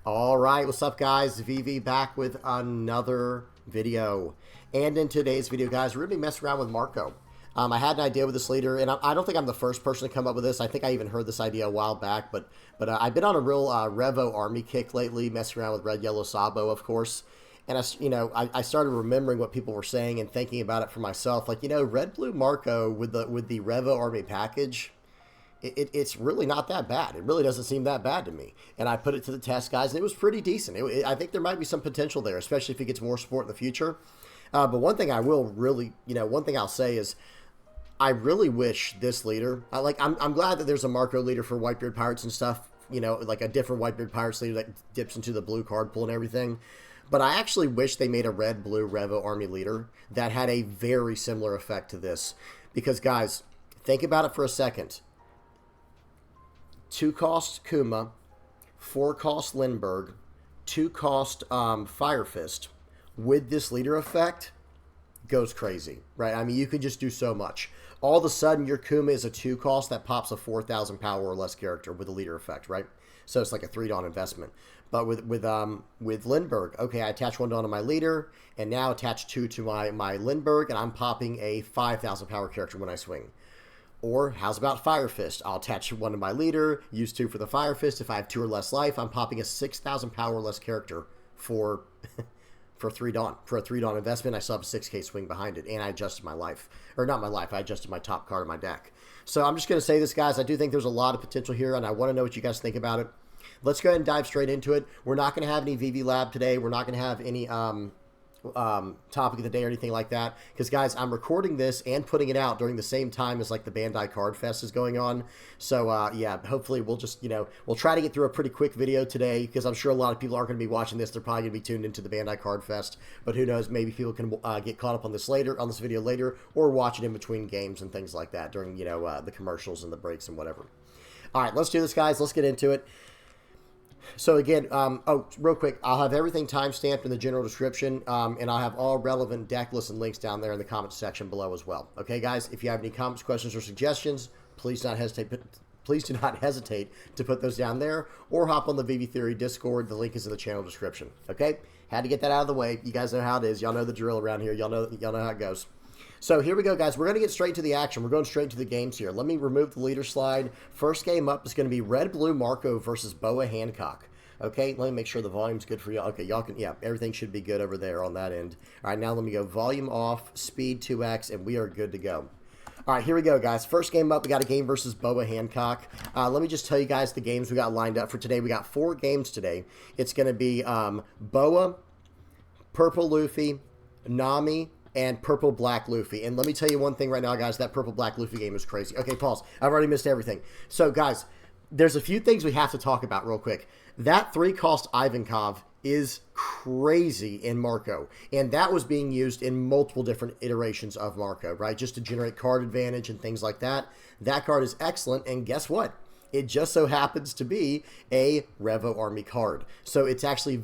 All right, what's up, guys? VV back with another video. And in today's video, guys, we're going to be messing around with Marco. I had an idea with this leader, and I don't think I'm the first person to come up with this. I think I even heard this idea a while back, but I've been on a real Revo army kick lately, messing around with Red, Yellow, Sabo, of course. And I started remembering what people were saying and thinking about it for myself. Like, Red, Blue, Marco with the Revo army package. It's really not that bad. It really doesn't seem that bad to me. And I put it to the test, guys, and it was pretty decent. I think there might be some potential there, especially if he gets more support in the future. But one thing I will really, one thing I'll say is I really wish this leader, I'm glad that there's a Marco leader for Whitebeard Pirates and stuff, like a different Whitebeard Pirates leader that dips into the blue card pool and everything. But I actually wish they made a red-blue Revo army leader that had a very similar effect to this. Because, guys, think about it for a second. 2-cost Kuma, 4-cost Lindbergh, 2-cost Fire Fist with this leader effect goes crazy, right? I mean, you could just do so much. All of a sudden, your Kuma is a 2-cost that pops a 4,000 power or less character with a leader effect, right? So it's like a 3-Dawn investment. But with Lindbergh, okay, I attach 1 Dawn to my leader, and now attach 2 to my Lindbergh, and I'm popping a 5,000 power character when I swing. Or, how's about Fire Fist? I'll attach 1 to my leader, use 2 for the Fire Fist. If I have 2 or less life, I'm popping a 6,000 power or less character for for 3 Dawn. For a 3 Dawn investment, I still have a 6k swing behind it, and I adjusted my life. Or not my life, I adjusted my top card of my deck. So I'm just going to say this, guys. I do think there's a lot of potential here, and I want to know what you guys think about it. Let's go ahead and dive straight into it. We're not going to have any VV Lab today. We're not going to have any topic of the day or anything like that, because guys, I'm recording this and putting it out during the same time as like the Bandai Card Fest is going on. So yeah, hopefully we'll just we'll try to get through a pretty quick video today, because I'm sure a lot of people aren't going to be watching this. They're probably going to be tuned into the Bandai Card Fest, but who knows, maybe people can get caught up on this video later, or watch it in between games and things like that during the commercials and the breaks and whatever. All right, let's do this, guys. Let's get into it. So again, real quick, I'll have everything timestamped in the general description, and I'll have all relevant deck lists and links down there in the comments section below as well. Okay, guys, if you have any comments, questions, or suggestions, please do not hesitate to put those down there, or hop on the VV Theory Discord. The link is in the channel description. Okay, had to get that out of the way. You guys know how it is. Y'all know the drill around here. Y'all know how it goes. So here we go, guys. We're going to get straight to the action. We're going straight to the games here. Let me remove the leader slide. First game up is going to be Red Blue Marco versus Boa Hancock. Okay, let me make sure the volume's good for y'all. Okay, y'all can, yeah, everything should be good over there on that end. All right, now let me go volume off, speed 2x, and we are good to go. All right, here we go, guys. First game up, we got a game versus Boa Hancock. Let me just tell you guys the games we got lined up for today. We got 4 games today. It's going to be Boa, Purple Luffy, Nami, and Purple Black Luffy. And let me tell you one thing right now, guys. That Purple Black Luffy game is crazy. Okay, pause. I've already missed everything. So, guys, there's a few things we have to talk about real quick. That 3-cost Ivankov is crazy in Marco. And that was being used in multiple different iterations of Marco, right? Just to generate card advantage and things like that. That card is excellent. And guess what? It just so happens to be a Revo Army card. So it's actually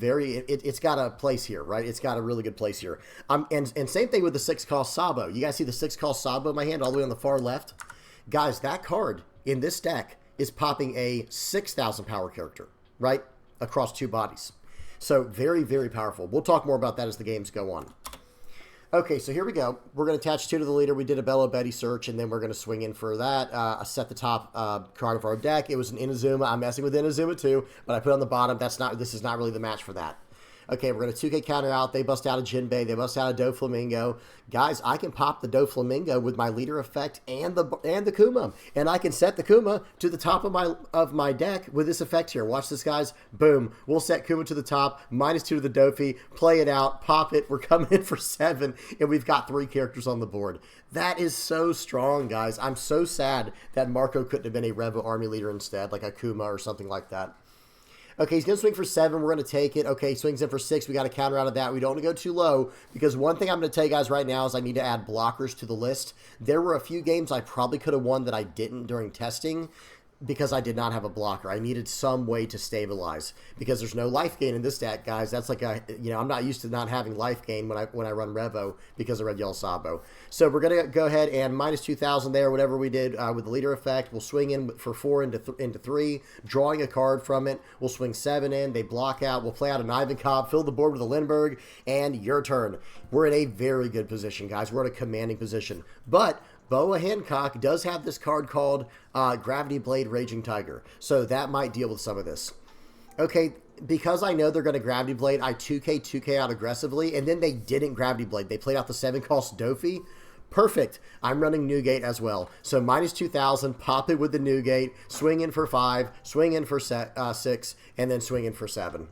it's got a place here, right? It's got a really good place here. And same thing with the 6-cost Sabo. You guys see the 6-cost Sabo in my hand all the way on the far left? Guys, that card in this deck is popping a 6,000 power character, right? Across 2 bodies. So very, very powerful. We'll talk more about that as the games go on. Okay, so here we go. We're going to attach 2 to the leader. We did a Bello Betty search, and then we're going to swing in for that. Set the top card of our deck. It was an Inazuma. I'm messing with Inazuma too, but I put on the bottom. This is not really the match for that. Okay, we're going to 2K counter out. They bust out a Jinbei. They bust out a Doflamingo. Guys, I can pop the Doflamingo with my leader effect and the Kuma. And I can set the Kuma to the top of my deck with this effect here. Watch this, guys. Boom. We'll set Kuma to the top, -2 to the Dofi, play it out, pop it. We're coming in for 7, and we've got 3 characters on the board. That is so strong, guys. I'm so sad that Marco couldn't have been a Revo Army leader instead, like a Kuma or something like that. Okay, he's going to swing for 7. We're going to take it. Okay, swings in for 6. We got to counter out of that. We don't want to go too low, because one thing I'm going to tell you guys right now is I need to add blockers to the list. There were a few games I probably could have won that I didn't during testing. because I did not have a blocker. I needed some way to stabilize because there's no life gain in this deck, guys. That's like I'm not used to not having life gain when I run Revo because of Red Yellow Sabo. So we're gonna go ahead and minus 2,000 there, whatever we did with the leader effect. We'll swing in for 4 into 3, drawing a card from it. We'll swing 7 in. They block out. We'll play out an Ivankov, fill the board with a Lindbergh, and your turn. We're in a very good position, guys. We're in a commanding position, but Boa Hancock does have this card called Gravity Blade Raging Tiger, so that might deal with some of this. Okay, because I know they're going to Gravity Blade, I 2K out aggressively, and then they didn't Gravity Blade. They played out the 7-cost Dofi. Perfect. I'm running Newgate as well. So minus 2,000, pop it with the Newgate, swing in for 5, swing in for 6, and then swing in for 7.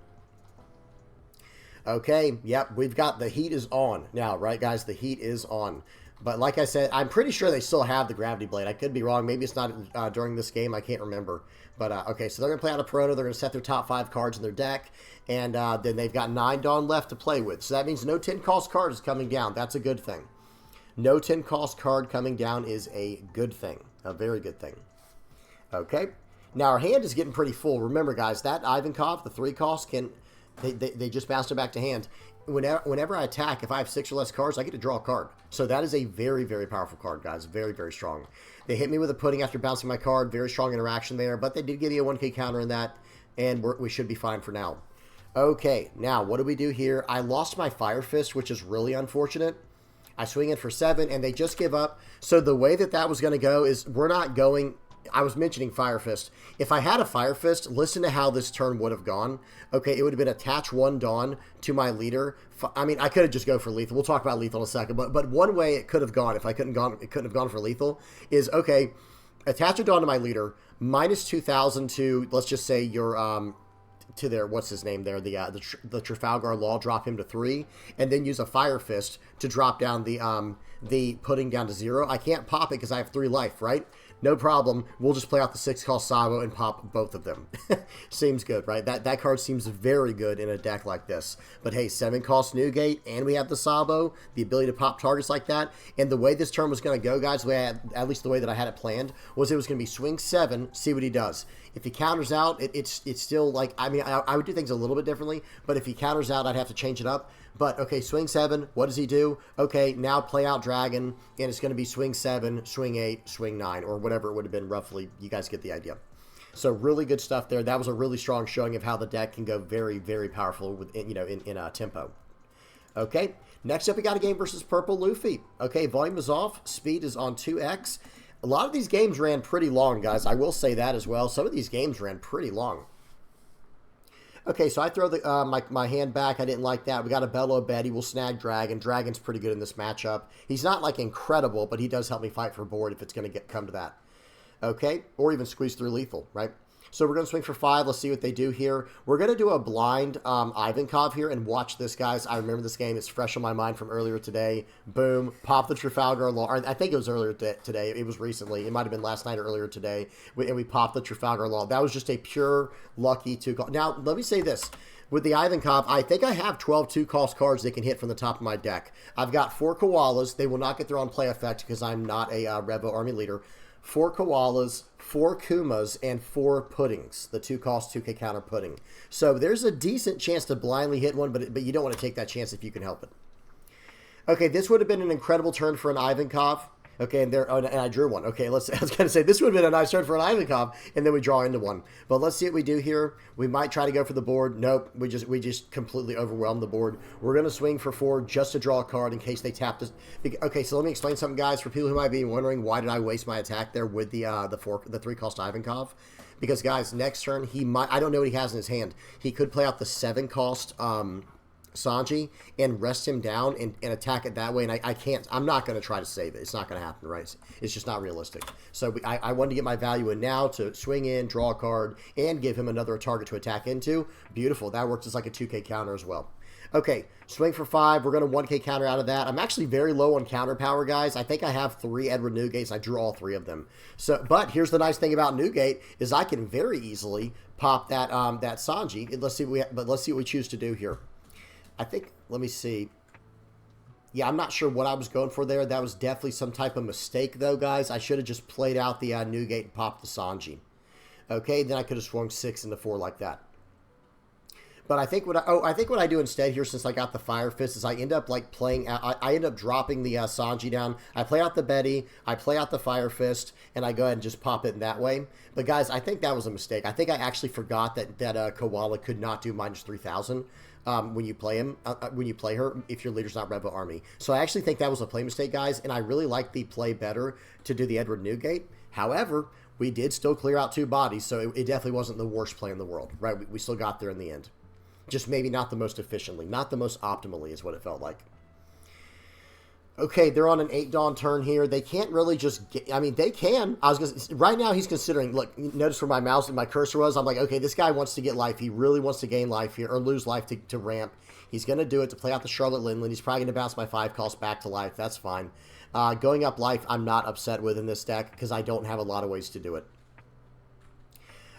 Okay, yep, we've got the heat is on now, right, guys? The heat is on. But like I said, I'm pretty sure they still have the Gravity Blade. I could be wrong. Maybe it's not during this game. I can't remember. But, okay, so they're going to play out a Perona. They're going to set their top 5 cards in their deck. And then they've got 9 Dawn left to play with. So that means no 10-cost card is coming down. That's a good thing. No 10-cost card coming down is a good thing. A very good thing. Okay. Now, our hand is getting pretty full. Remember, guys, that Ivankov, the 3-cost, can... They just bounced it back to hand. Whenever I attack, if I have 6 or less cards, I get to draw a card. So that is a very, very powerful card, guys. Very, very strong. They hit me with a pudding after bouncing my card. Very strong interaction there. But they did give you a 1K counter in that. And we should be fine for now. Okay, now what do we do here? I lost my Fire Fist, which is really unfortunate. I swing in for 7, and they just give up. So the way that was going to go is we're not going... I was mentioning Fire Fist. If I had a Fire Fist, listen to how this turn would have gone. Okay, it would have been attach 1 Dawn to my leader. I mean, I could have just go for lethal. We'll talk about lethal in a second. But one way it could have gone, if it couldn't have gone for lethal, is, okay, attach a Dawn to my leader, minus 2,000 to, let's just say, your, to their, what's his name there, the Trafalgar Law, drop him to 3, and then use a Fire Fist to drop down the pudding down to 0. I can't pop it because I have 3 life, right? No problem. We'll just play out the 6-cost Sabo and pop both of them. Seems good, right? That card seems very good in a deck like this. But hey, 7-cost Newgate, and we have the Sabo, the ability to pop targets like that. And the way this turn was going to go, guys, at least the way that I had it planned, was it was going to be swing 7, see what he does. If he counters out, it's still like, I mean, I would do things a little bit differently, but if he counters out, I'd have to change it up. But, okay, swing 7, what does he do? Okay, now play out Dragon, and it's going to be swing 7, swing 8, swing 9, or whatever it would have been roughly. You guys get the idea. So really good stuff there. That was a really strong showing of how the deck can go very, very powerful with, in tempo. Okay, next up we got a game versus Purple Luffy. Okay, volume is off, speed is on 2x. A lot of these games ran pretty long, guys. I will say that as well. Some of these games ran pretty long. Okay, so I throw my hand back. I didn't like that. We got a Bellow Betty. We'll snag Dragon. Dragon's pretty good in this matchup. He's not, like, incredible, but he does help me fight for board if it's going to come to that. Okay, or even squeeze through lethal, right? So we're going to swing for 5. Let's see what they do here. We're going to do a blind Ivankov here, and watch this, guys. I remember this game. It's fresh on my mind from earlier today. Boom. Pop the Trafalgar Law. I think it was earlier today. It was recently. It might have been last night or earlier today. And we popped the Trafalgar Law. That was just a pure lucky 2-call. Now, let me say this. With the Ivankov, I think I have 12 2-cost cards they can hit from the top of my deck. I've got 4 Koalas. They will not get their own play effect because I'm not a Revo Army leader. 4 Koalas, 4 Kumas, and 4 Puddings. The 2-cost 2K counter pudding. So there's a decent chance to blindly hit one, but you don't want to take that chance if you can help it. Okay, this would have been an incredible turn for an Ivankov. Okay, and I drew one. Okay, I was going to say, this would have been a nice turn for an Ivankov, and then we draw into one. But let's see what we do here. We might try to go for the board. Nope, we just completely overwhelmed the board. We're going to swing for 4 just to draw a card in case they tap this. Okay, so let me explain something, guys. For people who might be wondering, why did I waste my attack there with the 3-cost Ivankov? Because, guys, next turn, I don't know what he has in his hand. He could play out the 7-cost Sanji and rest him down and attack it that way, and I'm not going to try to save it. It's not going to happen, right? It's just not realistic. So I wanted to get my value in now to swing in, draw a card, and give him another target to attack into. Beautiful. That works as like a 2K counter as well. Okay, swing for 5. We're going to 1K counter out of that. I'm actually very low on counter power, guys. I think I have 3 Edward Newgates. I drew all 3 of them. But here's the nice thing about Newgate is I can very easily pop that Sanji. Let's see what we choose to do here. I think, let me see. Yeah, I'm not sure what I was going for there. That was definitely some type of mistake, though, guys. I should have just played out the Newgate and popped the Sanji. Okay, then I could have swung 6 into 4 like that. But I think what I do instead here, since I got the Fire Fist, is I end up like playing. I end up dropping the Sanji down. I play out the Betty. I play out the Fire Fist, and I go ahead and just pop it in that way. But guys, I think that was a mistake. I think I actually forgot that Koala could not do -3,000 when you play him. When you play her, if your leader's not Revo Army. So I actually think that was a play mistake, guys. And I really like the play better to do the Edward Newgate. However, we did still clear out 2 bodies, so it definitely wasn't the worst play in the world, right? We still got there in the end. Just maybe not the most efficiently, not the most optimally is what it felt like. Okay, they're on an 8 Dawn turn here. They can't really just get, I mean, they can. Right now he's considering, look, notice where my mouse and my cursor was. I'm like, okay, this guy wants to get life. He really wants to gain life here, or lose life to ramp. He's going to do it to play out the Charlotte Linland. He's probably going to bounce my 5 cost back to life. That's fine. Going up life, I'm not upset with in this deck because I don't have a lot of ways to do it.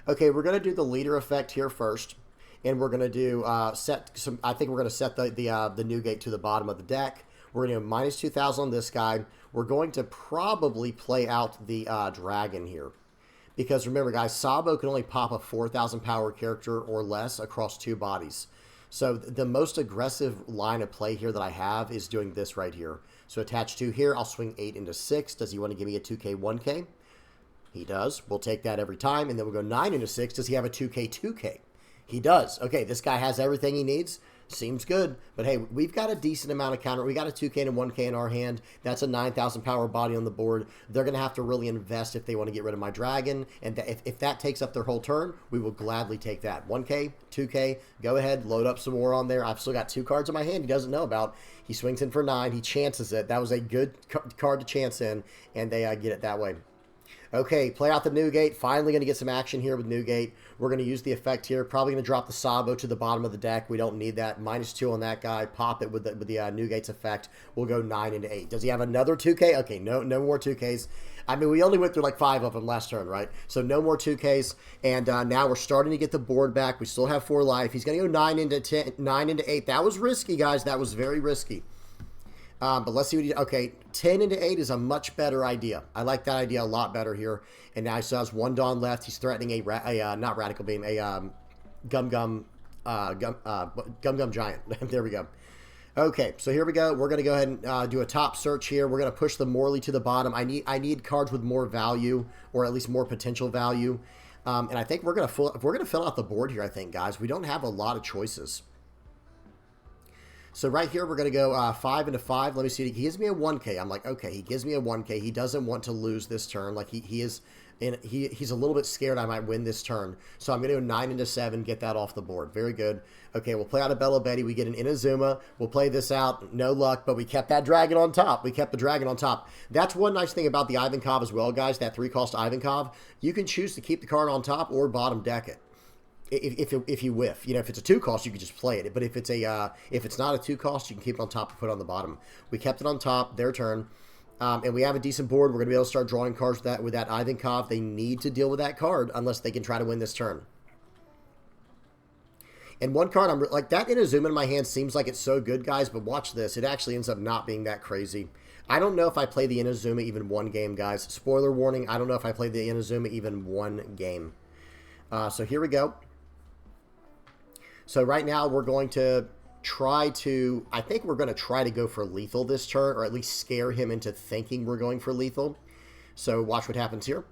Okay, we're going to do the leader effect here first. And we're going to do set some. I think we're going to set the Newgate to the bottom of the deck. We're going to do -2,000 on this guy. We're going to probably play out the dragon here, because remember, guys, Sabo can only pop a 4,000 power character or less across 2 bodies. So the most aggressive line of play here that I have is doing this right here. So attach 2 here. I'll swing 8 into 6. Does he want to give me a 2K 1K? He does. We'll take that every time, and then we'll go 9 into 6. Does he have a 2K 2K? He does. Okay, this guy has everything he needs. Seems good. But hey, we've got a decent amount of counter. We got a 2K and a 1K in our hand. That's a 9,000 power body on the board. They're going to have to really invest if they want to get rid of my dragon. And if that takes up their whole turn, we will gladly take that. 1K, 2K, go ahead, load up some more on there. I've still got 2 cards in my hand he doesn't know about. He swings in for 9. He chances it. That was a good card to chance in, and they get it that way. Okay, play out the Newgate. Finally going to get some action here with Newgate. We're going to use the effect here. Probably going to drop the Sabo to the bottom of the deck. We don't need that. -2 on that guy. Pop it with the Newgate's effect. We'll go 9 into 8. Does he have another 2K? Okay, no more 2Ks. I mean, we only went through like 5 of them last turn, right? So no more 2Ks. And now we're starting to get the board back. We still have 4 life. He's going to go 9 into 10, 9 into 8. That was risky, guys. That was very risky. But let's see what he... Okay, 10 into 8 is a much better idea. I like that idea a lot better here. And now he still has 1 Dawn left. He's threatening not Radical Beam, a Gum Gum Giant. There we go. Okay, so here we go. We're going to go ahead and do a top search here. We're going to push the Morley to the bottom. I need cards with more value, or at least more potential value. And I think we're going to fill out the board here, I think, guys. We don't have a lot of choices. So right here, we're going to go 5 into 5. Let me see. He gives me a 1K. I'm like, okay, he gives me a 1K. He doesn't want to lose this turn. Like, he's a little bit scared I might win this turn. So I'm going to go 9 into 7, get that off the board. Very good. Okay, we'll play out a Bella Betty. We get an Inazuma. We'll play this out. No luck, but we kept that dragon on top. We kept the dragon on top. That's one nice thing about the Ivankov as well, guys, that 3-cost Ivankov. You can choose to keep the card on top or bottom deck it. If you whiff, if it's a 2-cost, you can just play it. But if it's not a 2-cost, you can keep it on top and put it on the bottom. We kept it on top. Their turn, and we have a decent board. We're gonna be able to start drawing cards with that Ivankov. They need to deal with that card unless they can try to win this turn. And one card, I'm like, that Inazuma in my hand seems like it's so good, guys. But watch this; it actually ends up not being that crazy. I don't know if I play the Inazuma even 1 game, guys. Spoiler warning: I don't know if I play the Inazuma even 1 game. So here we go. So right now we're going to try to, I think we're going to try to go for lethal this turn, or at least scare him into thinking we're going for lethal. So watch what happens here.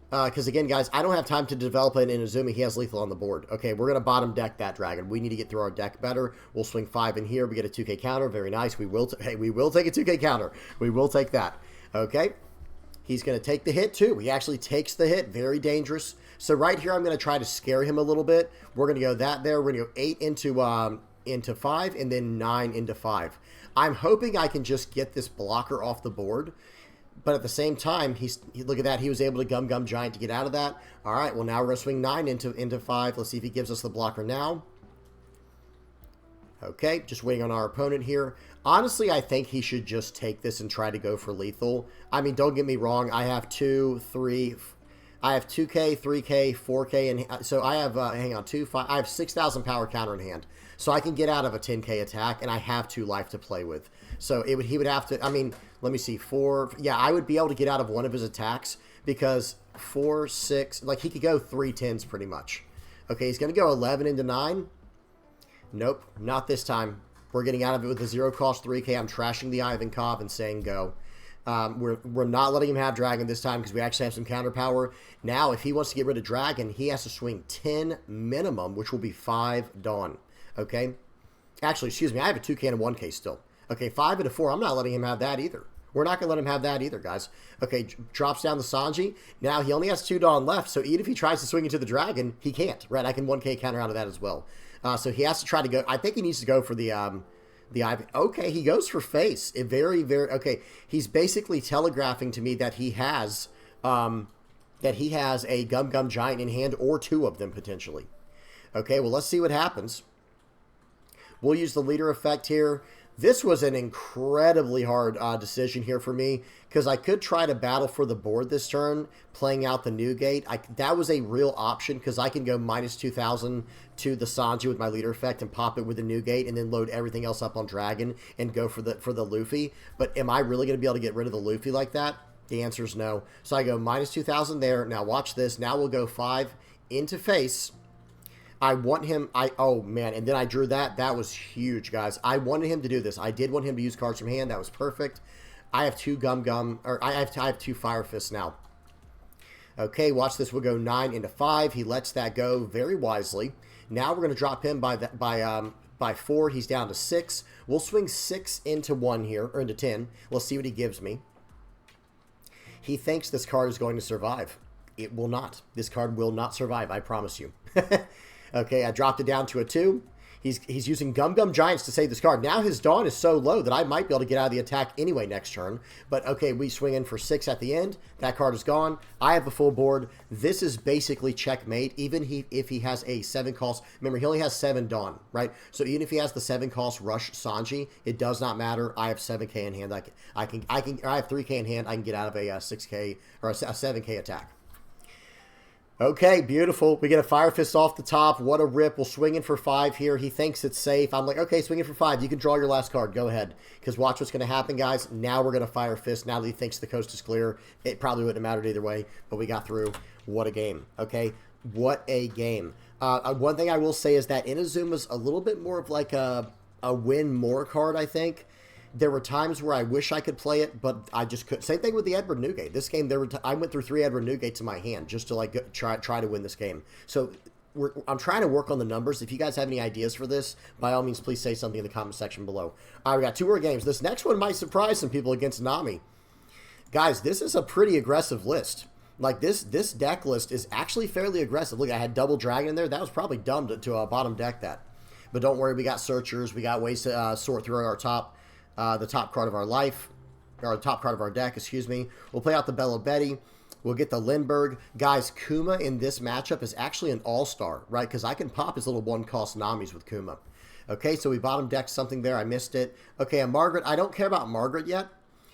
Because again, guys, I don't have time to develop an Inazuma. He has lethal on the board. Okay, we're going to bottom deck that dragon. We need to get through our deck better. We'll swing 5 in here. We get a 2K counter. Very nice. We will take a 2K counter. We will take that. Okay. He's going to take the hit, too. He actually takes the hit. Very dangerous. So right here, I'm going to try to scare him a little bit. We're going to go that there. We're going to go 8 into 5, and then 9 into 5. I'm hoping I can just get this blocker off the board. But at the same time, look at that. He was able to Gum Giant to get out of that. All right, well, now we're going to swing 9 into 5. Let's see if he gives us the blocker now. Okay, just waiting on our opponent here. Honestly, I think he should just take this and try to go for lethal. I mean, don't get me wrong. I have 2, 3... I have 2K, 3K, 4K, and so I have, hang on, 2, 5, I have 6,000 power counter in hand. So I can get out of a 10K attack, and I have 2 life to play with. So he would have to, I mean, let me see, 4, yeah, I would be able to get out of one of his attacks, because 4, 6, like he could go 3 10s pretty much. Okay, he's going to go 11 into 9. Nope, not this time. We're getting out of it with a 0 cost 3K. I'm trashing the Ivankov and saying go. We're not letting him have Dragon this time because we actually have some counter power. Now, if he wants to get rid of Dragon, he has to swing 10 minimum, which will be 5 Dawn. Okay? Actually, excuse me, I have a 2K and a 1K still. Okay, 5 and a 4. I'm not letting him have that either. We're not going to let him have that either, guys. Okay, drops down the Sanji. Now, he only has 2 Dawn left, so even if he tries to swing into the Dragon, he can't, right? I can 1K counter out of that as well. So he has to try to go. I think he needs to go for the Ivan. Okay, he goes for face. It very, very. Okay, he's basically telegraphing to me that he has a Gum Giant in hand, or 2 of them potentially. Okay, well, let's see what happens. We'll use the leader effect here. This was an incredibly hard decision here for me because I could try to battle for the board this turn, playing out the new gate. That was a real option because I can go minus 2,000 to the Sanji with my leader effect and pop it with the new gate and then load everything else up on Dragon and go for the Luffy. But am I really going to be able to get rid of the Luffy like that? The answer is no. So I go minus 2,000 there. Now watch this. Now we'll go 5 into face. I want him, oh man, and then I drew that. That was huge, guys. I wanted him to do this. I did want him to use cards from hand. That was perfect. I have 2 I have 2 Fire Fists now. Okay, watch this. We'll go 9 into 5. He lets that go very wisely. Now we're going to drop him by 4. He's down to 6. We'll swing 6 into 1 here, or into 10. Let's see what he gives me. He thinks this card is going to survive. It will not. This card will not survive, I promise you. Okay, I dropped it down to a 2. He's using Gum Giants to save this card. Now his Dawn is so low that I might be able to get out of the attack anyway next turn. But okay, we swing in for 6 at the end. That card is gone. I have the full board. This is basically checkmate, even if he has a 7 cost. Remember, he only has 7 Dawn, right? So even if he has the 7 cost Rush Sanji, it does not matter. I have 7K in hand. I have 3K in hand. I can get out of a 6K or a 7K attack. Okay, beautiful. We get a Fire Fist off the top. What a rip. We'll swing in for 5 here. He thinks it's safe. I'm like, okay, swing in for 5. You can draw your last card. Go ahead. Because watch what's going to happen, guys. Now we're going to Fire Fist. Now that he thinks the coast is clear. It probably wouldn't have mattered either way, but we got through. What a game. Okay, what a game. One thing I will say is that Inazuma's a little bit more of like a win more card, I think. There were times where I wish I could play it, but I just couldn't. Same thing with the Edward Newgate. This game, I went through 3 Edward Newgates in my hand just to like try to win this game. So I'm trying to work on the numbers. If you guys have any ideas for this, by all means, please say something in the comment section below. All right, we got 2 more games. This next one might surprise some people against Nami. Guys, this is a pretty aggressive list. Like this deck list is actually fairly aggressive. Look, I had double Dragon in there. That was probably dumb to bottom deck that. But don't worry, we got searchers. We got ways to sort through the top card of our life, or the top card of our deck, excuse me. We'll play out the Bella Betty. We'll get the Lindbergh. Guys, Kuma in this matchup is actually an all-star, right? Because I can pop his little 1-cost Namis with Kuma. Okay, so we bottom decked something there. I missed it. Okay, a Margaret. I don't care about Margaret yet.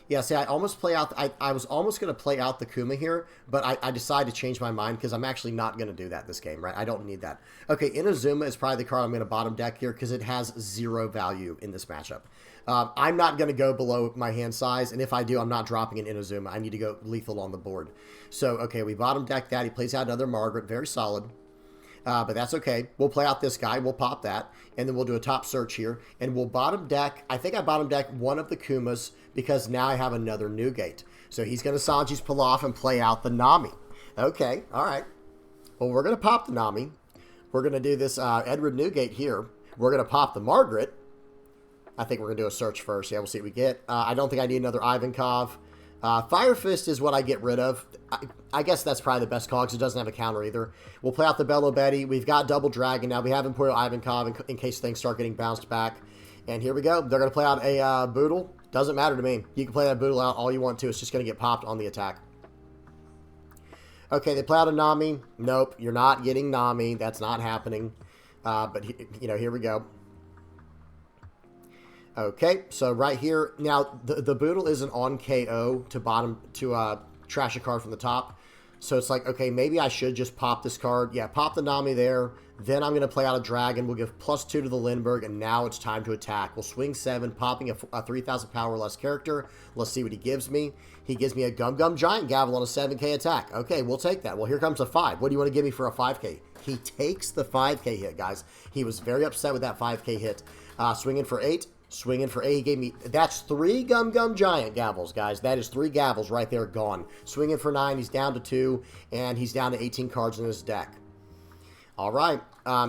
Yeah, see, I almost play out. I was almost going to play out the Kuma here, but I decided to change my mind because I'm actually not going to do that this game, right? I don't need that. Okay, Inazuma is probably the card I'm going to bottom deck here because it has 0 value in this matchup. I'm not going to go below my hand size, and if I do, I'm not dropping an Inazuma. I need to go lethal on the board. So, okay, we bottom deck that. He plays out another Margaret. Very solid. But that's okay. We'll play out this guy. We'll pop that. And then we'll do a top search here. And we'll bottom deck. I think I bottom deck one of the Kumas because now I have another Newgate. So he's going to Sanji's pull off and play out the Nami. Okay. All right. Well, we're going to pop the Nami. We're going to do this Edward Newgate here. We're going to pop the Margaret. I think we're going to do a search first. Yeah, we'll see what we get. I don't think I need another Ivankov. Fire Fist is what I get rid of. I guess that's probably the best call because it doesn't have a counter either. We'll play out the Bella Betty. We've got double Dragon now. We have Emporio Ivankov in case things start getting bounced back. And here we go. They're going to play out a Boodle. Doesn't matter to me. You can play that Boodle out all you want to. It's just going to get popped on the attack. Okay, they play out a Nami. Nope, you're not getting Nami. That's not happening. But, here we go. Okay, so right here, now the Boodle isn't on KO to trash a card from the top. So it's like, okay, maybe I should just pop this card. Yeah, pop the Nami there. Then I'm going to play out a dragon. We'll give +2 to the Lindbergh, and now it's time to attack. We'll swing 7, popping a 3,000 power or less character. Let's see what he gives me. He gives me a Gum Gum Giant Gavel on a 7k attack. Okay, we'll take that. Well, here comes a 5. What do you want to give me for a 5k? He takes the 5k hit, guys. He was very upset with that 5k hit. Swinging for 8. Swinging for 8. He gave me... That's 3 Gum Gum Giant Gavels, guys. That is 3 Gavels right there gone. Swinging for 9. He's down to 2, and he's down to 18 cards in his deck. All right,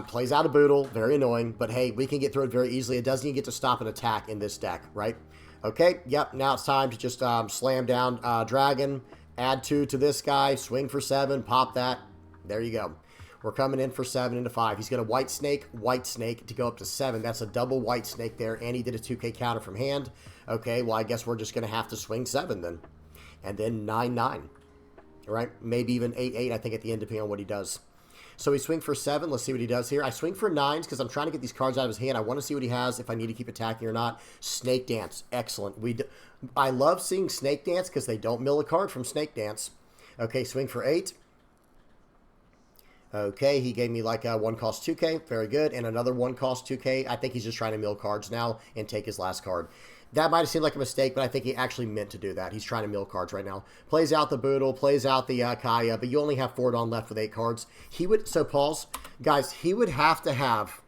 plays out a Boodle, very annoying, but hey, we can get through it very easily. It doesn't even get to stop an attack in this deck, right? Okay, yep, now it's time to just slam down Dragon, add 2 to this guy, swing for 7, pop that. There you go. We're coming in for 7 into 5. He's got a White Snake to go up to 7. That's a double White Snake there, and he did a 2k counter from hand. Okay, well, I guess we're just going to have to swing 7 then. And then 9-9, all right? Maybe even 8-8, I think, at the end, depending on what he does. So we swing for 7. Let's see what he does here. I swing for 9s because I'm trying to get these cards out of his hand. I want to see what he has, if I need to keep attacking or not. Snake Dance. Excellent. I love seeing Snake Dance because they don't mill a card from Snake Dance. Okay, swing for 8. Okay, he gave me like a 1 cost 2k. Very good. And another 1 cost 2k. I think he's just trying to mill cards now and take his last card. That might have seemed like a mistake, but I think he actually meant to do that. He's trying to mill cards right now. Plays out the Boodle, plays out the Kaya, but you only have 4 Dawn left with 8 cards. So pause. Guys, he would have to have,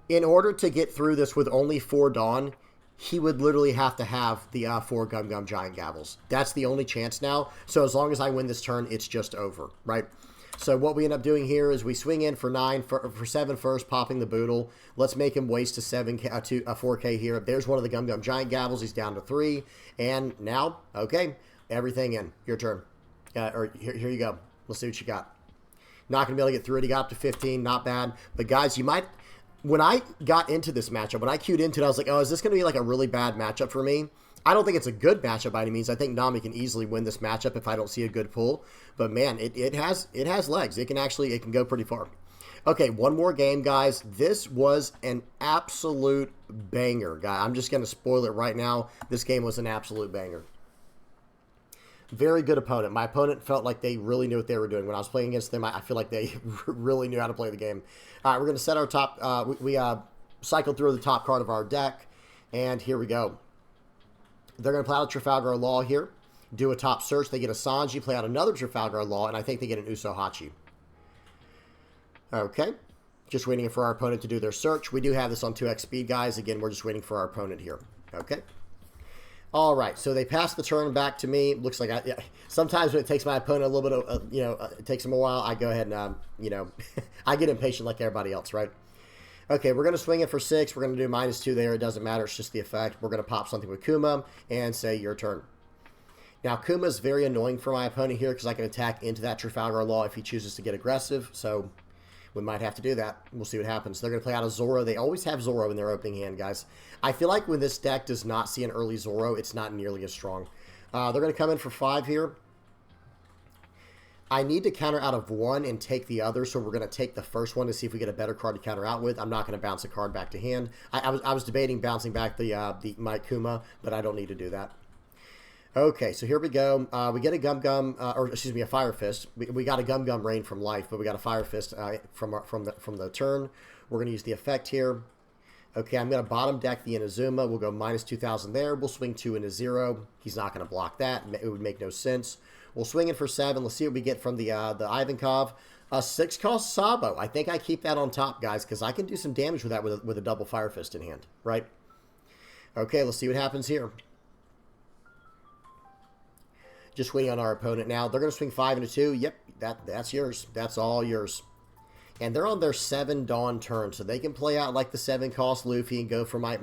in order to get through this with only 4 Dawn, he would literally have to have the 4 Gum Gum Giant Gavels. That's the only chance now. So as long as I win this turn, it's just over, right? So what we end up doing here is we swing in for 7 first, popping the Boodle. Let's make him waste a 4k here. There's one of the Gum Gum Giant Gavels. He's down to 3. And now, okay, everything in. Your turn. Here you go. Let's see what you got. Not going to be able to get through it. He got up to 15. Not bad. But guys, you might... When I got into this matchup, when I queued into it, I was like, oh, is this going to be like a really bad matchup for me? I don't think it's a good matchup by any means. I think Nami can easily win this matchup if I don't see a good pull. But man, it has legs. It can go pretty far. Okay, one more game, guys. This was an absolute banger, guy. I'm just going to spoil it right now. This game was an absolute banger. Very good opponent. My opponent felt like they really knew what they were doing. When I was playing against them, I feel like they really knew how to play the game. All right, we're going to set our top... we cycled through the top card of our deck, and here we go. They're going to play out a Trafalgar Law here, do a top search. They get a Sanji, play out another Trafalgar Law, and I think they get an Usohachi. Okay, just waiting for our opponent to do their search. We do have this on 2x speed, guys. Again, we're just waiting for our opponent here. Okay. All right, so they pass the turn back to me. Looks like sometimes when it takes my opponent a little bit of, it takes them a while, I go ahead and, I get impatient like everybody else, right? Okay, we're going to swing it for 6. We're going to do -2 there. It doesn't matter. It's just the effect. We're going to pop something with Kuma and say your turn. Now, Kuma is very annoying for my opponent here because I can attack into that Trafalgar Law if he chooses to get aggressive. So we might have to do that. We'll see what happens. They're going to play out a Zoro. They always have Zoro in their opening hand, guys. I feel like when this deck does not see an early Zoro, it's not nearly as strong. They're going to come in for 5 here. I need to counter out of 1 and take the other, so we're going to take the first one to see if we get a better card to counter out with. I'm not going to bounce a card back to hand. I was debating bouncing back my Kuma, but I don't need to do that. Okay, so here we go. We get a a Fire Fist. We got a Gum Gum Rain from life, but we got a Fire Fist from the turn. We're going to use the effect here. Okay, I'm going to bottom deck the Inazuma. We'll go -2,000 there. We'll swing 2 into 0. He's not going to block that. It would make no sense. We'll swing it for 7. Let's see what we get from the Ivankov. A 6 cost Sabo. I think I keep that on top, guys, because I can do some damage with that with a double Fire Fist in hand, right? Okay, let's see what happens here. Just waiting on our opponent now. They're going to swing 5 into 2. Yep, that's yours. That's all yours. And they're on their 7 Dawn turn, so they can play out like the 7 cost Luffy and go for my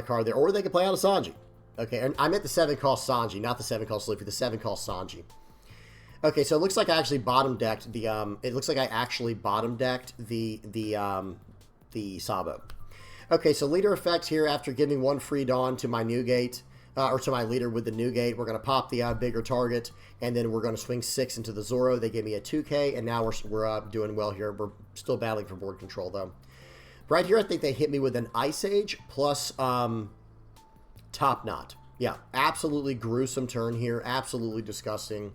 card there. Or they can play out a Sanji. Okay, and I meant the 7 cost Sanji, not the 7 cost Luffy, the 7 cost Sanji. Okay, so it looks like I actually bottom decked the Sabo. Okay, so leader effect here after giving 1 free Dawn to my Newgate, or to my leader with the Newgate. We're going to pop the bigger target, and then we're going to swing 6 into the Zoro. They gave me a 2k, and now we're doing well here. We're still battling for board control, though. Right here, I think they hit me with an Ice Age plus Top Knot. Yeah, absolutely gruesome turn here. Absolutely disgusting.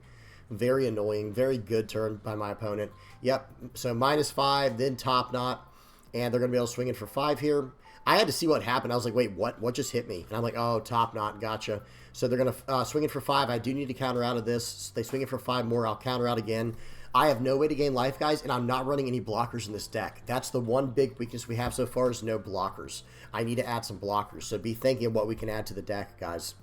Very annoying. Very good turn by my opponent. Yep. So -5, then top knot. And they're going to be able to swing in for 5 here. I had to see what happened. I was like, wait, what? What just hit me? And I'm like, oh, top knot. Gotcha. So they're going to swing in for 5. I do need to counter out of this. They swing in for 5 more. I'll counter out again. I have no way to gain life, guys, and I'm not running any blockers in this deck. That's the one big weakness we have so far is no blockers. I need to add some blockers, so be thinking of what we can add to the deck, guys.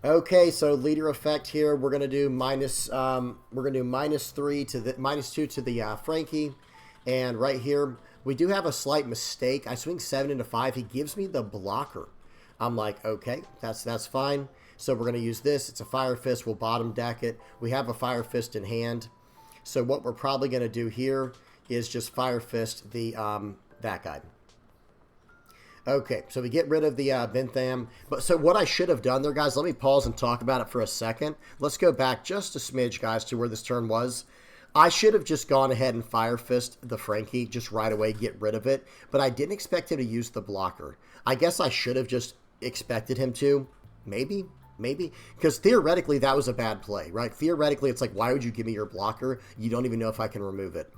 Okay, so leader effect here. We're gonna do -3 to the -2 to the Frankie, and right here we do have a slight mistake. I swing 7 into 5. He gives me the blocker. I'm like, okay, that's fine. So we're gonna use this. It's a Fire Fist. We'll bottom deck it. We have a Fire Fist in hand. So what we're probably going to do here is just Fire Fist the that guy. Okay, so we get rid of the Bentham. But so what I should have done there, guys, let me pause and talk about it for a second. Let's go back just a smidge, guys, to where this turn was. I should have just gone ahead and Fire Fist the Frankie just right away, get rid of it. But I didn't expect him to use the blocker. I guess I should have just expected him to. Maybe. Because theoretically, that was a bad play, right? Theoretically, it's like, why would you give me your blocker? You don't even know if I can remove it.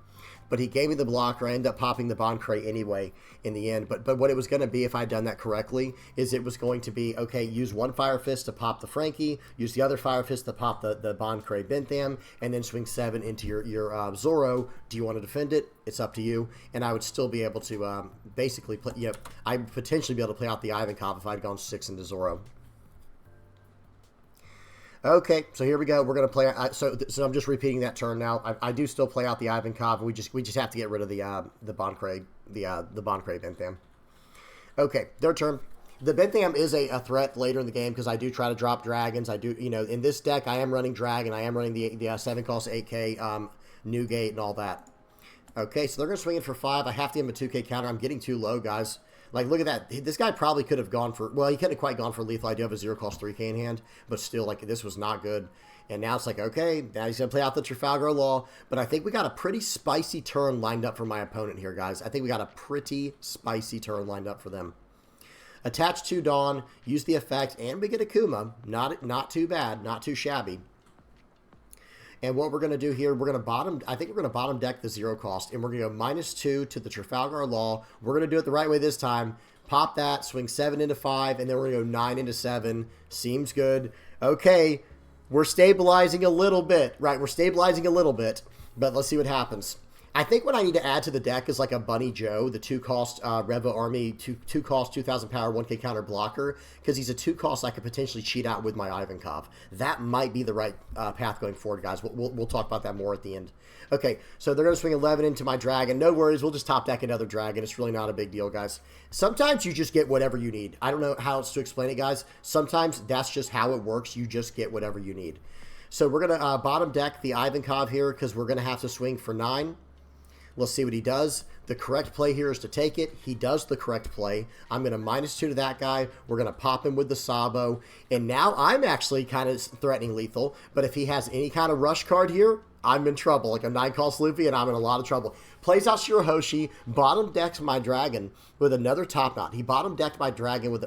But he gave me the blocker. I ended up popping the Bond Crate anyway in the end. But what it was going to be, if I had done that correctly, is it was going to be, okay, use one Fire Fist to pop the Frankie, use the other Fire Fist to pop the Bond Crate Bentham, and then swing 7 into your Zoro. Do you want to defend it? It's up to you. And I would still be able to basically play, I'd potentially be able to play out the Ivankov if I'd gone 6 into Zoro. Okay, so here we go. We're gonna play. So I'm just repeating that turn now. I do still play out the Ivankov. We just have to get rid of the Bond Crate, the Bond Crate Bentham. Okay, their turn. The Bentham is a threat later in the game because I do try to drop dragons. I do, in this deck I am running dragon. I am running the 7 cost 8K Newgate and all that. Okay, so they're gonna swing in for 5. I have to give him a 2K counter. I'm getting too low, guys. Like, look at that. This guy probably could have gone for... Well, he couldn't have quite gone for lethal. I do have a 0 cost 3K in hand. But still, like, this was not good. And now it's like, okay, now he's going to play out the Trafalgar Law. But I think we got a pretty spicy turn lined up for my opponent here, guys. I think we got a pretty spicy turn lined up for them. Attach 2 Dawn, use the effect, and we get a Kuma. Not too bad. Not too shabby. And what we're going to do here, we're going to bottom, I think we're going to bottom deck the 0 cost, and we're going to go -2 to the Trafalgar Law. We're going to do it the right way this time. Pop that, swing 7 into 5, and then we're going to go 9 into 7. Seems good. Okay, we're stabilizing a little bit, right? We're stabilizing a little bit, but let's see what happens. I think what I need to add to the deck is like a Bunny Joe, the 2 cost Revo Army, 2 cost, 2,000 power, 1K counter blocker, because he's a 2 cost I could potentially cheat out with my Ivankov. That might be the right path going forward, guys. We'll talk about that more at the end. Okay, so they're going to swing 11 into my dragon. No worries, we'll just top deck another dragon. It's really not a big deal, guys. Sometimes you just get whatever you need. I don't know how else to explain it, guys. Sometimes that's just how it works. You just get whatever you need. So we're going to bottom deck the Ivankov here because we're going to have to swing for 9. Let's see what he does. The correct play here is to take it. He does the correct play. I'm going to -2 to that guy. We're going to pop him with the Sabo. And now I'm actually kind of threatening lethal. But if he has any kind of rush card here, I'm in trouble. Like a 9 cost Luffy, and I'm in a lot of trouble. Plays out Shirahoshi. Bottom decks my dragon with another top knot. He bottom decked my dragon with,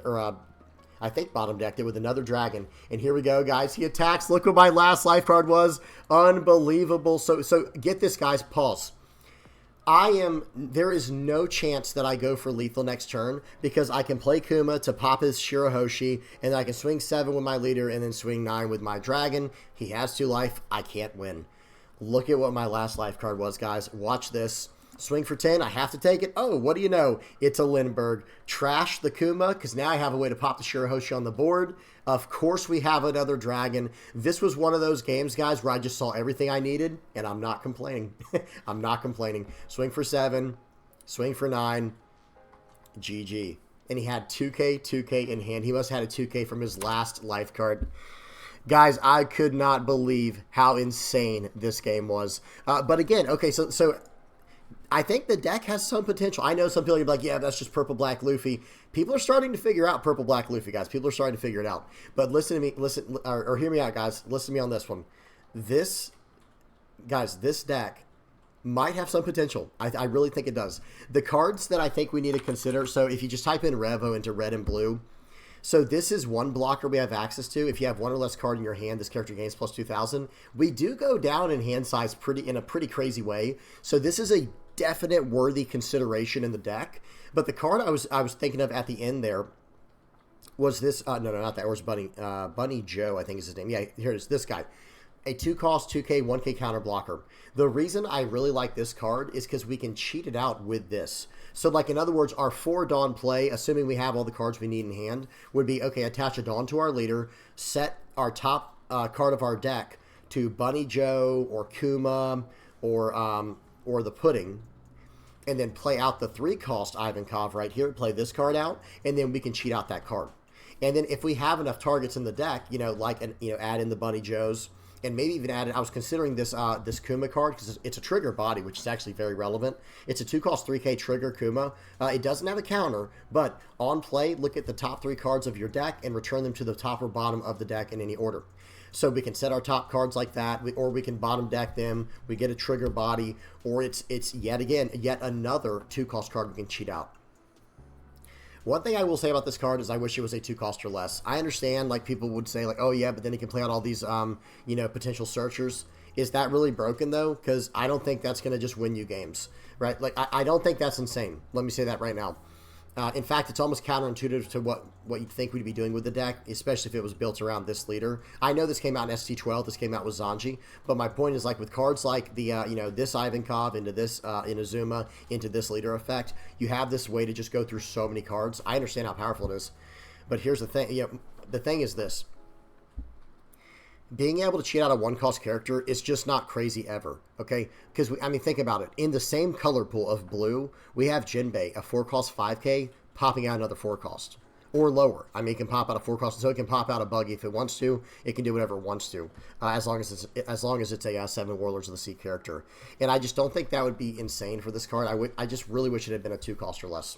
I think bottom decked it with another dragon. And here we go, guys. He attacks. Look what my last life card was. Unbelievable. So get this, guys. Pause. There is no chance that I go for lethal next turn because I can play Kuma to pop his Shirahoshi, and I can swing 7 with my leader and then swing 9 with my dragon. He has 2 life. I can't win. Look at what my last life card was, guys. Watch this. Swing for 10. I have to take it. Oh, what do you know? It's a Lindbergh. Trash the Kuma because now I have a way to pop the Shirahoshi on the board. Of course, we have another dragon. This was one of those games, guys, where I just saw everything I needed, and I'm not complaining. I'm not complaining. Swing for 7. Swing for 9. GG. And he had 2K in hand. He must have had a 2K from his last life card. Guys, I could not believe how insane this game was. But again, okay, so I think the deck has some potential. I know some people are like, yeah, that's just purple-black Luffy. People are starting to figure out purple-black Luffy, guys. People are starting to figure it out. But listen to me, or hear me out, guys. Listen to me on this one. This deck might have some potential. I really think it does. The cards that I think we need to consider, so if you just type in Revo into red and blue, So this is one blocker we have access to. If you have one or less card in your hand, this character gains plus 2,000. We do go down in hand size in a pretty crazy way. So this is a definite worthy consideration in the deck. But the card I was thinking of at the end there was this. No, not that. It was Bunny Joe, I think is his name. Yeah, here it is. This guy. A 2-cost, 2K, 1K counter blocker. The reason I really like this card is because we can cheat it out with this. So, like, in other words, our 4 Dawn play, assuming we have all the cards we need in hand, would be, okay, attach a Dawn to our leader, set our top card of our deck to Bunny Joe or Kuma or the Pudding, and then play out the 3-cost Ivankov right here, play this card out, and then we can cheat out that card. And then if we have enough targets in the deck, add in the Bunny Joes, and maybe even add it. I was considering this Kuma card because it's a trigger body, which is actually very relevant. It's a 2-cost 3K trigger Kuma. It doesn't have a counter, but on play, look at the top 3 cards of your deck and return them to the top or bottom of the deck in any order. So we can set our top cards like that, or we can bottom deck them. We get a trigger body, or it's yet another 2-cost card we can cheat out. One thing I will say about this card is I wish it was a 2-cost or less. I understand, like, people would say, like, oh, yeah, but then he can play out all these, potential searchers. Is that really broken, though? Because I don't think that's going to just win you games, right? Like, I don't think that's insane. Let me say that right now. In fact, it's almost counterintuitive to what you'd think we'd be doing with the deck, especially if it was built around this leader. I know this came out in ST12, this came out with Zanji, but my point is, like, with cards like the, this Ivankov into this Inazuma, into this leader effect, you have this way to just go through so many cards. I understand how powerful it is, but here's the thing. The thing is this. Being able to cheat out a 1-cost character is just not crazy ever, okay? Because, think about it. In the same color pool of blue, we have Jinbei, a 4-cost 5K, popping out another 4-cost. Or lower. It can pop out a 4-cost, so it can pop out a Buggy if it wants to. It can do whatever it wants to, as long as it's a 7 Warlords of the Sea character. And I just don't think that would be insane for this card. I just really wish it had been a 2-cost or less.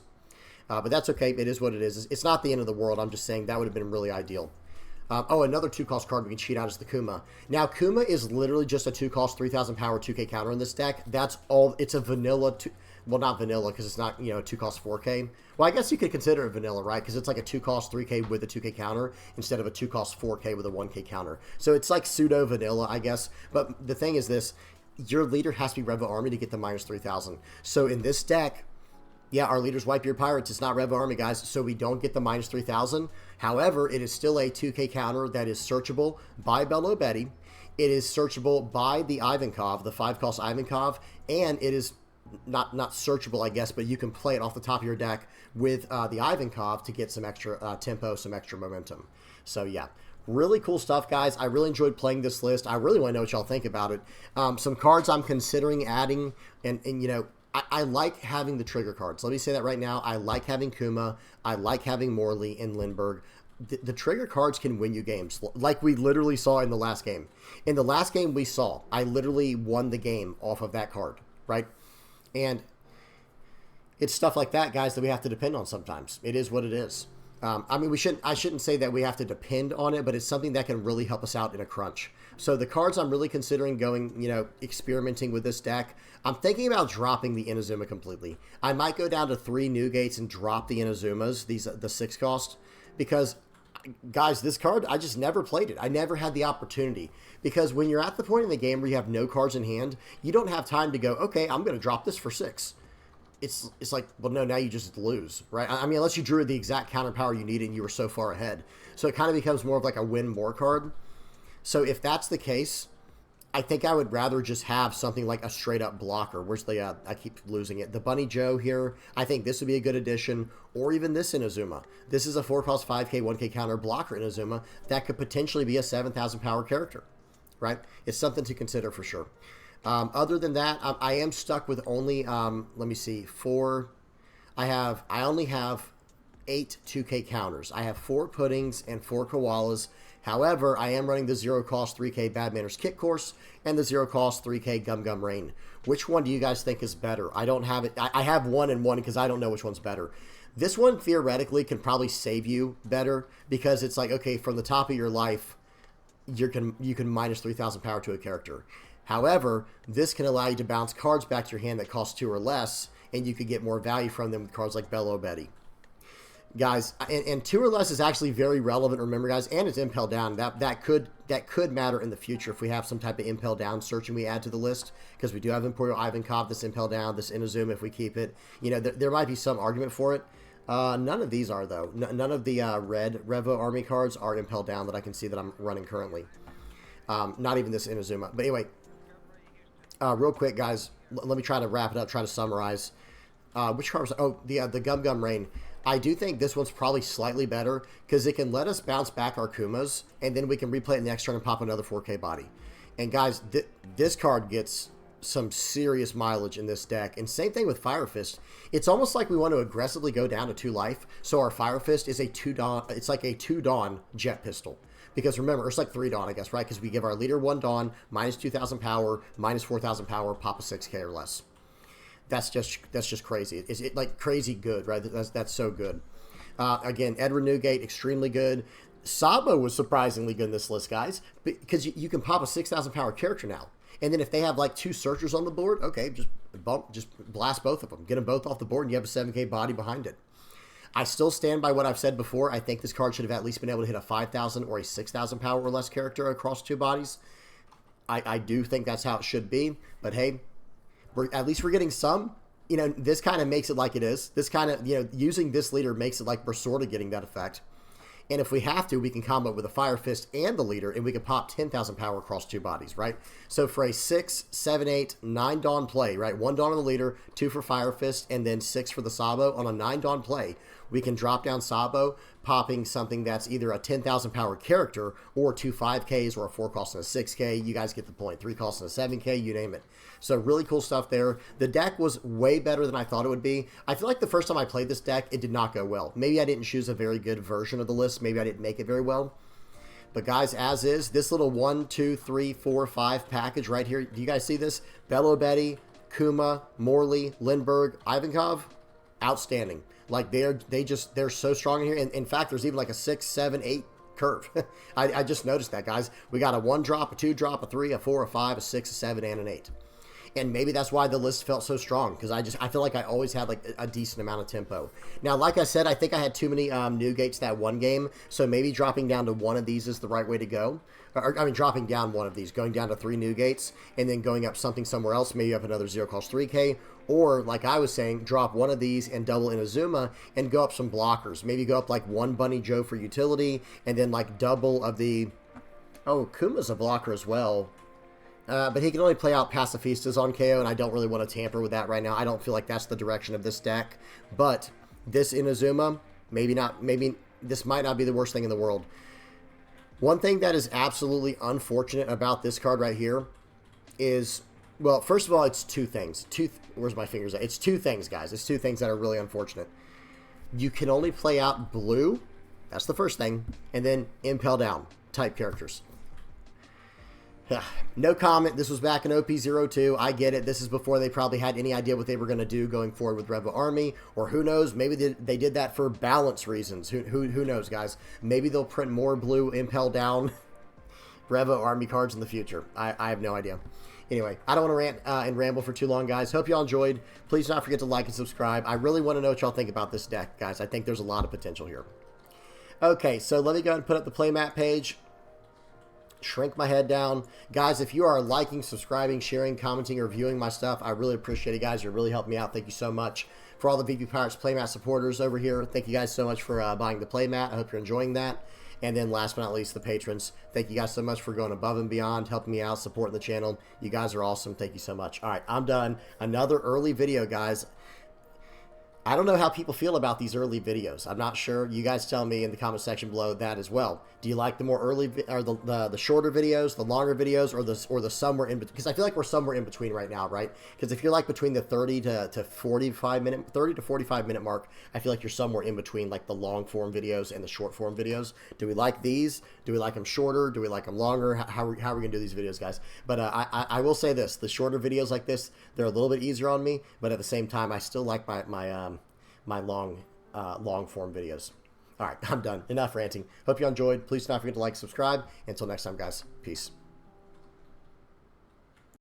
But that's okay. It is what it is. It's not the end of the world. I'm just saying that would have been really ideal. Another 2-cost card we can cheat out is the Kuma. Now, Kuma is literally just a 2-cost, 3,000 power, 2K counter in this deck. That's all. It's a vanilla. Well, not vanilla because it's not, 2-cost 4K. Well, I guess you could consider it vanilla, right? Because it's like a 2-cost 3K with a 2K counter instead of a 2-cost 4K with a 1K counter. So it's like pseudo vanilla, I guess. But the thing is this: your leader has to be Revo Army to get the minus 3,000. So in this deck, yeah, our leaders wipe your pirates. It's not Revo Army, guys, so we don't get the minus 3,000. However, it is still a 2K counter that is searchable by Bello Betty. It is searchable by the Ivankov, the 5-cost Ivankov, and it is not searchable, I guess, but you can play it off the top of your deck with the Ivankov to get some extra tempo, some extra momentum. So, yeah. Really cool stuff, guys. I really enjoyed playing this list. I really want to know what y'all think about it. Some cards I'm considering adding, and I like having the trigger cards. Let me say that right now. I like having Kuma. I like having Morley and Lindbergh. The trigger cards can win you games, like we literally saw in the last game. In the last game we saw, I literally won the game off of that card, right? And it's stuff like that, guys, that we have to depend on sometimes. It is what it is. I shouldn't say that we have to depend on it, but it's something that can really help us out in a crunch. So the cards I'm really considering going, experimenting with this deck, I'm thinking about dropping the Inazuma completely. I might go down to 3 New-Gates and drop the Inazumas, the 6-cost, because, guys, this card, I just never played it. I never had the opportunity. Because when you're at the point in the game where you have no cards in hand, you don't have time to go, okay, I'm going to drop this for 6. It's like, well, no, now you just lose, right? Unless you drew the exact counter power you needed and you were so far ahead. So it kind of becomes more of like a win more card. So if that's the case, I think I would rather just have something like a straight up blocker. Where's the, I keep losing it. The Bunny Joe here, I think this would be a good addition, or even this Inazuma. This is a 4-cost 5K, 1K counter blocker Inazuma that could potentially be a 7,000 power character, right? It's something to consider for sure. Other than that, I am stuck with only, let me see, 4. I only have 8 2K counters. I have 4 Puddings and 4 Koalas. However, I am running the 0-cost 3K Bad Manners Kit Course and the 0-cost 3K Gum Gum Rain. Which one do you guys think is better? I don't have it. I have 1 and 1 because I don't know which one's better. This one theoretically can probably save you better because it's like, okay, from the top of your life, you can minus 3,000 power to a character. However, this can allow you to bounce cards back to your hand that cost 2 or less, and you could get more value from them with cards like Bello Betty. Guys, and two or less is actually very relevant. Remember, guys, and it's impel down. That could matter in the future if we have some type of impel down searching we add to the list, because we do have Imperial Ivankov, this impel down, this Inazuma if we keep it. You know, there might be some argument for it. None of these are though. None of the red Revo army cards are impel down that I can see that I'm running currently. Not even this Inazuma. But anyway, real quick, guys, let me try to wrap it up. Try to summarize. Which card was? Oh, the Gum Gum Rain. I do think this one's probably slightly better because it can let us bounce back our Kumas, and then we can replay it next turn and pop another 4K body. And guys, this card gets some serious mileage in this deck. And same thing with Fire Fist. It's almost like we want to aggressively go down to 2 life. So our Fire Fist is a 2 Dawn. It's like a 2 Dawn jet pistol. Because remember, it's like 3 Dawn, I guess, right? Because we give our leader 1 Dawn, minus 2,000 power, minus 4,000 power, pop a 6K or less. That's just crazy. It's like crazy good, right? That's so good. Again, Edward Newgate, extremely good. Sabo was surprisingly good in this list, guys, because you can pop a 6,000 power character now. And then if they have like 2 searchers on the board, okay, just blast both of them. Get them both off the board, and you have a 7K body behind it. I still stand by what I've said before. I think this card should have at least been able to hit a 5,000 or a 6,000 power or less character across 2 bodies. I do think that's how it should be. But hey, at least we're getting some. You know, this kind of makes it like it is. This kind of, you know, using this leader makes it like we're sort of getting that effect. And if we have to, we can combo with a Fire Fist and the leader, and we can pop 10,000 power across 2 bodies, right? So for a 6, 7, 8, 9 Dawn play, right? 1 Dawn on the leader, 2 for Fire Fist, and then 6 for the Sabo. On a 9 Dawn play, we can drop down Sabo, popping something that's either a 10,000 power character or 2 5Ks or a 4 cost and a 6K. You guys get the point. 3 cost and a 7K, you name it. So really cool stuff there. The deck was way better than I thought it would be. I feel like the first time I played this deck, it did not go well. Maybe I didn't choose a very good version of the list. Maybe I didn't make it very well. But guys, as is, this little 1, 2, 3, 4, 5 package right here. Do you guys see this? Bello Betty, Kuma, Morley, Lindbergh, Ivankov, outstanding. Like they're so strong in here. And in fact, there's even like a 6, 7, 8 curve. I just noticed that, guys. We got a 1 drop, a 2 drop, a 3, a 4, a 5, a 6, a 7, and an 8. And maybe that's why the list felt so strong, because I feel like I always had like a decent amount of tempo. Now, like I said, I think I had too many Newgates that one game, so maybe dropping down to 1 of these is the right way to go. I mean, dropping down 1 of these, going down to 3 Newgates, and then going up something somewhere else, maybe up another 0 cost 3K, or like I was saying, drop 1 of these and double Inazuma and go up some blockers. Maybe go up like 1 Bunny Joe for utility, and then like double of the... Oh, Kuma's a blocker as well. But he can only play out Pacifistas on KO, and I don't really want to tamper with that right now. I don't feel like that's the direction of this deck. But this Inazuma, maybe not. Maybe this might not be the worst thing in the world. One thing that is absolutely unfortunate about this card right here is, well, first of all, it's 2 things. Where's my fingers at? It's 2 things, guys. It's 2 things that are really unfortunate. You can only play out blue. That's the first thing. And then Impel Down type characters. No comment. This was back in OP02. I get it. This is before they probably had any idea what they were going to do going forward with Revo Army. Or who knows? Maybe they did that for balance reasons. Who knows, guys? Maybe they'll print more blue Impel Down Revo Army cards in the future. I have no idea. Anyway, I don't want to rant and ramble for too long, guys. Hope y'all enjoyed. Please don't forget to like and subscribe. I really want to know what y'all think about this deck, guys. I think there's a lot of potential here. Okay, so let me go ahead and put up the playmat page. Shrink my head down. Guys, if you are liking, subscribing, sharing, commenting, or viewing my stuff, I really appreciate it, guys. You're really helping me out. Thank you so much. For all the VP Pirates Playmat supporters over here, thank you guys so much for buying the playmat. I hope you're enjoying that. And then last but not least, the patrons. Thank you guys so much for going above and beyond, helping me out, supporting the channel. You guys are awesome. Thank you so much. All right, I'm done. Another early video, guys. I don't know how people feel about these early videos. I'm not sure. You guys tell me in the comment section below that as well. Do you like the more early or the shorter videos, the longer videos, or the somewhere in between? Because I feel like we're somewhere in between right now, right? Because if you're like between the 30 to 45 minute mark, I feel like you're somewhere in between like the long form videos and the short form videos. Do we like these? Do we like them shorter? Do we like them longer? How are we going to do these videos, guys? But I will say this: the shorter videos like this, they're a little bit easier on me, but at the same time, I still like my long form videos. All right, I'm done. Enough ranting. Hope you enjoyed. Please do not forget to like, subscribe. Until next time, guys. Peace.